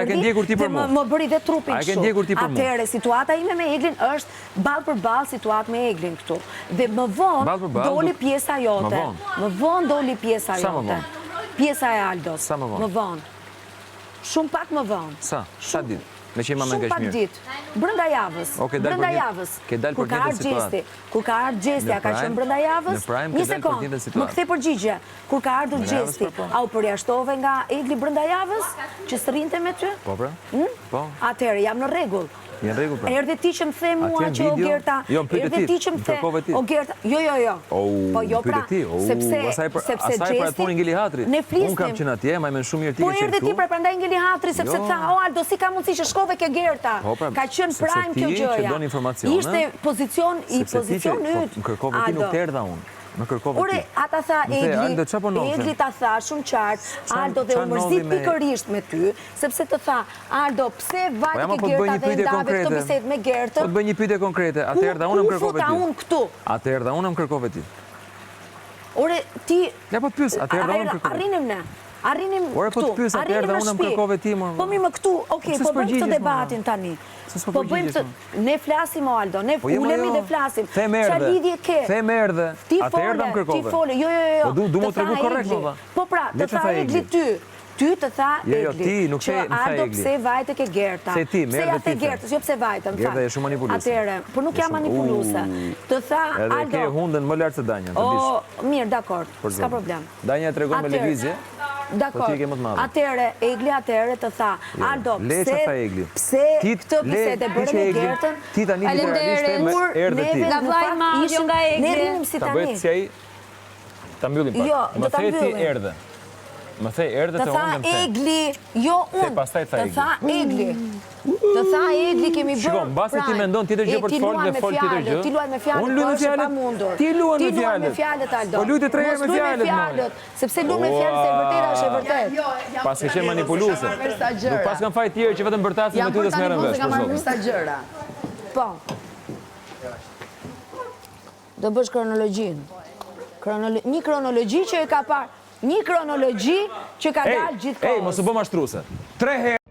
erdhi dhe më bëri dhe trupin kështu. Atëherë, situata ime me Eglin është ballë për ballë situatë me Eglin këtu. Dhe më vonë doli pjesa jote. Më vonë doli pjesa jote. Pjesa e Aldos. Sa më vonë? Më vonë. Shumë pak më vonë. Sa ditë? Me që ima me Shumë pak ditë. Brenda javës. Brenda javës. Kur ka ardhur Gjesti. Kur ka ardhur Gjesti, a ka qenë brenda javës? Një sekond. Më kthe përgjigje. Kur ka ardhur Gjesti, a u përjashtove nga Egli brenda javës që s'rrinte me ty? Po, pra. Po. Atëherë jam në rregull. Në rregull, pra. Erdhe ti që më the mua që o Gerta. Erdhe ti që më the o Gerta. Jo. Po jo pra, sepse Gjesti ne flisnim. Unë kam qenë atje, ma imen shumë mirë ti Po erdhe ti pra prandaj ngeli hatri sepse tha, o Aldo, si ka mundësi që shkove ke Gerta. Ka qenë prime kjo gjëja. Ishte pozicion i pozicionit. Më kërkove ti, nuk të erdha unë. Më kërkove ti. Ore, ata tha Egli ta tha shumë qartë, Aldo dhe u mërzit pikërisht me ty, sepse të tha, Aldo, pse vajtë ke Gerta dhe ndave këto bisedë me Gertën? Po të bëj një pyetje konkrete, atëherë unë më kërkove ti. Ku futa unë këtu? Atëherë unë më kërkove ti. Ore, ti... Ja po të pys, atëherë unë më kërkove. Arrinim ne. Arrinim këtu. Ore, po të pys, atëherë unë më kërkove ti. Po mi më këtu, okej, po bëjmë këtë debatin tani. Po bëjmë të... Ne flasim, o Aldo, ne ulemi dhe flasim. Qa lidhje ke? Them erdhe. Atëherë më kërkove. Ti fole, jo. Po du më të regu korrekt, më. Po pra, të tha Egli ty. Ty të tha Egli, që Aldo pse vajte ke Gerta. Se ti, më erdhe ti. Pse Gertës, jo pse vajte, më tha. Gerta e shumë manipuluse. Atëherë, por nuk jam manipuluse. Të tha Aldo... Edhe ke hundën më lartë se Danja, të dish. Mirë, dakord, s'ka problem. Danja e tregon me lëvizje. Dakord, atëherë, Egli atëherë të tha, Aldo, pse këtë bisede bërë me Gertën? Ti tani literalisht me erdhe ti. La vlaj ma jo nga Egli. Ne rrinim si tani. Ta bëjt si ai, ta mbyllim pak. Më the ti erdhe. Më the erdhe të unë dhe më the. Të tha Egli, jo unë. Të tha Egli. Të tha Egli kemi bërë. Shiko, mbasi ti mendon tjetër gjë për të folë dhe folë tjetër gjë. Ti luaj me fjalët, unë luaj me fjalët. Ti luaj me fjalët, Aldo. Po luajte 3 herë me fjalët. Sepse luaj me fjalët se e vërteta është e vërtetë. Pas ke qenë manipuluese. Nuk pas kanë faj tjerë që vetëm bërtasin me ty dhe s'merren vesh. Jam marrë sa gjëra. Po. Do bësh kronologjinë. Një kronologji që e ka parë. Një kronologji që ka dalë gjithkohës. Ej, mos u bë mashtruese. 3 herë